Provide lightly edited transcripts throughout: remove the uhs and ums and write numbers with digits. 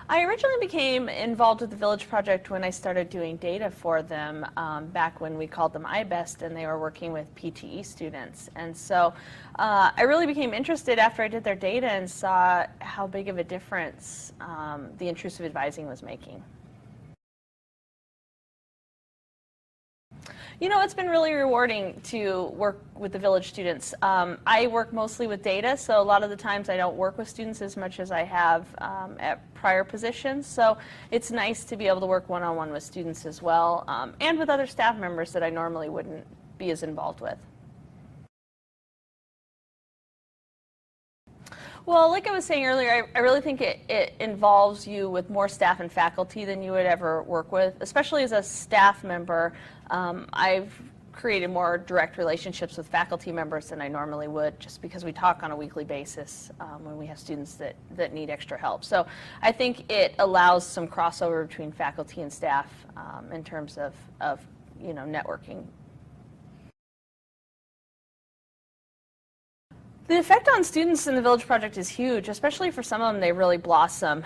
I originally became involved with the Village Project when I started doing data for them back when we called them iBest and they were working with PTE students. And so I really became interested after I did their data and saw how big of a difference the intrusive advising was making. You know, it's been really rewarding to work with the Village students. I work mostly with data, so a lot of the times I don't work with students as much as I have at prior positions. So it's nice to be able to work one-on-one with students as well, and with other staff members that I normally wouldn't be as involved with. Well, like I was saying earlier, I really think it involves you with more staff and faculty than you would ever work with. Especially as a staff member, I've created more direct relationships with faculty members than I normally would, just because we talk on a weekly basis when we have students that need extra help. So I think it allows some crossover between faculty and staff in terms of networking. The effect on students in the Village Project is huge, especially for some of them. They really blossom.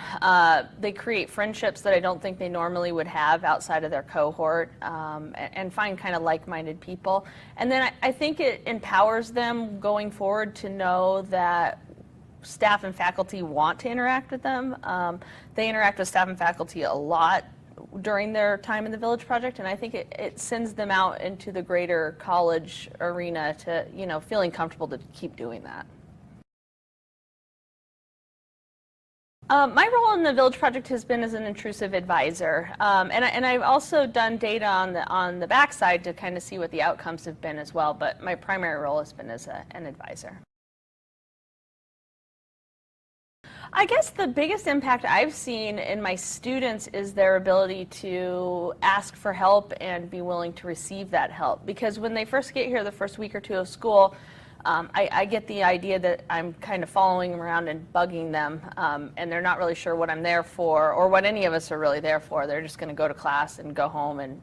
They create friendships that I don't think they normally would have outside of their cohort, and find kind of like-minded people. And then I think it empowers them going forward to know that staff and faculty want to interact with them. They interact with staff and faculty a lot during their time in the Village Project, and I think it sends them out into the greater college arena to, feeling comfortable to keep doing that. My role in the Village Project has been as an intrusive advisor, and I've also done data on the backside to kind of see what the outcomes have been as well, but my primary role has been as an advisor. I guess the biggest impact I've seen in my students is their ability to ask for help and be willing to receive that help. Because when they first get here the first week or two of school, I get the idea that I'm kind of following them around and bugging them, and they're not really sure what I'm there for or what any of us are really there for. They're just going to go to class and go home and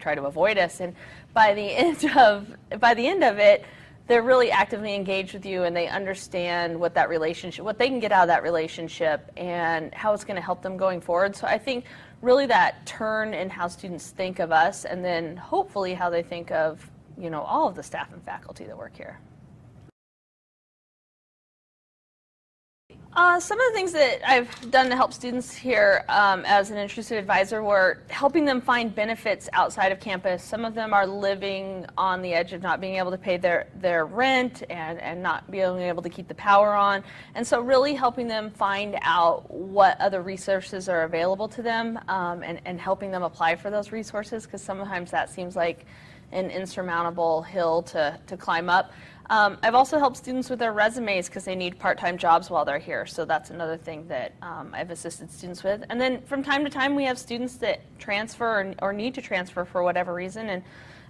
try to avoid us. And by the end of it, they're really actively engaged with you, and they understand what that relationship, what they can get out of that relationship, and how it's going to help them going forward. So I think really that turn in how students think of us, and then hopefully how they think of all of the staff and faculty that work here. Some of the things that I've done to help students here as an intrusive advisor were helping them find benefits outside of campus. Some of them are living on the edge of not being able to pay their rent and not being able to keep the power on. And so really helping them find out what other resources are available to them, and helping them apply for those resources, because sometimes that seems like an insurmountable hill to climb up. I've also helped students with their resumes because they need part-time jobs while they're here, so that's another thing that I've assisted students with. And then from time to time we have students that transfer or need to transfer for whatever reason, and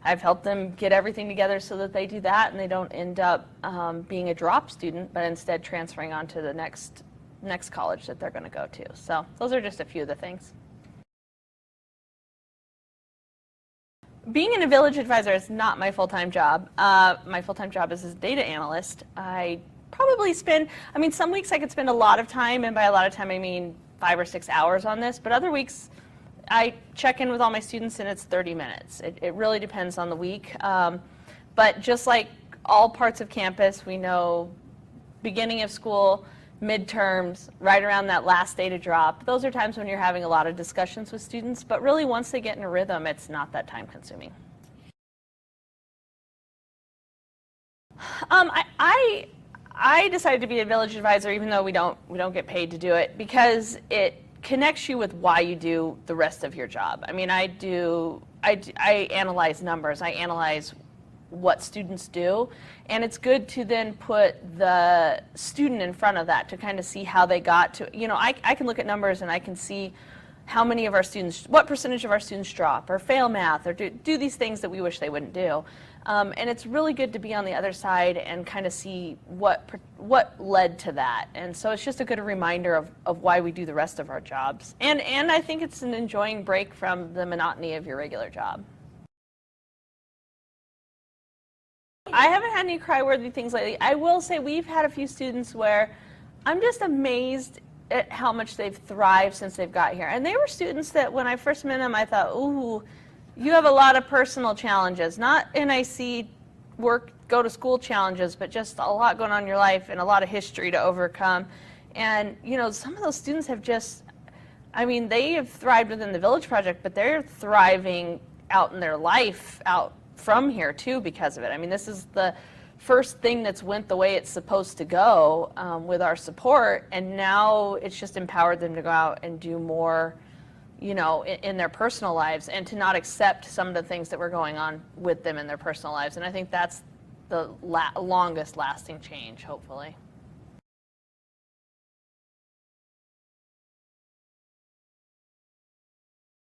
I've helped them get everything together so that they do that and they don't end up being a drop student, but instead transferring on to the next college that they're going to go to. So those are just a few of the things. Being a Village advisor is not my full-time job. My full-time job is as a data analyst. I probably spend, some weeks I could spend a lot of time, and by a lot of time I mean 5 or 6 hours on this, but other weeks I check in with all my students and it's 30 minutes. It really depends on the week. But just like all parts of campus, we know beginning of school, midterms, right around that last day to drop. Those are times when you're having a lot of discussions with students, but really once they get in a rhythm, it's not that time consuming. I decided to be a Village advisor even though we don't get paid to do it, because it connects you with why you do the rest of your job. I analyze numbers, I analyze what students do, and it's good to then put the student in front of that to kind of see how they got to, I can look at numbers and I can see how many of our students, what percentage of our students drop or fail math or do these things that we wish they wouldn't do. And it's really good to be on the other side and kind of see what led to that. And so it's just a good reminder of why we do the rest of our jobs. And I think it's an enjoying break from the monotony of your regular job. I haven't had any cry-worthy things lately. I will say we've had a few students where I'm just amazed at how much they've thrived since they've got here. And they were students that when I first met them, I thought, ooh, you have a lot of personal challenges, not NIC work, go to school challenges, but just a lot going on in your life and a lot of history to overcome. And, you know, some of those students have just, I mean, they have thrived within the Village Project, but they're thriving out in their life out from here too because of it. I mean, this is the first thing that's went the way it's supposed to go with our support, and now it's just empowered them to go out and do more, you know, in their personal lives, and to not accept some of the things that were going on with them in their personal lives. And I think that's the longest lasting change, hopefully.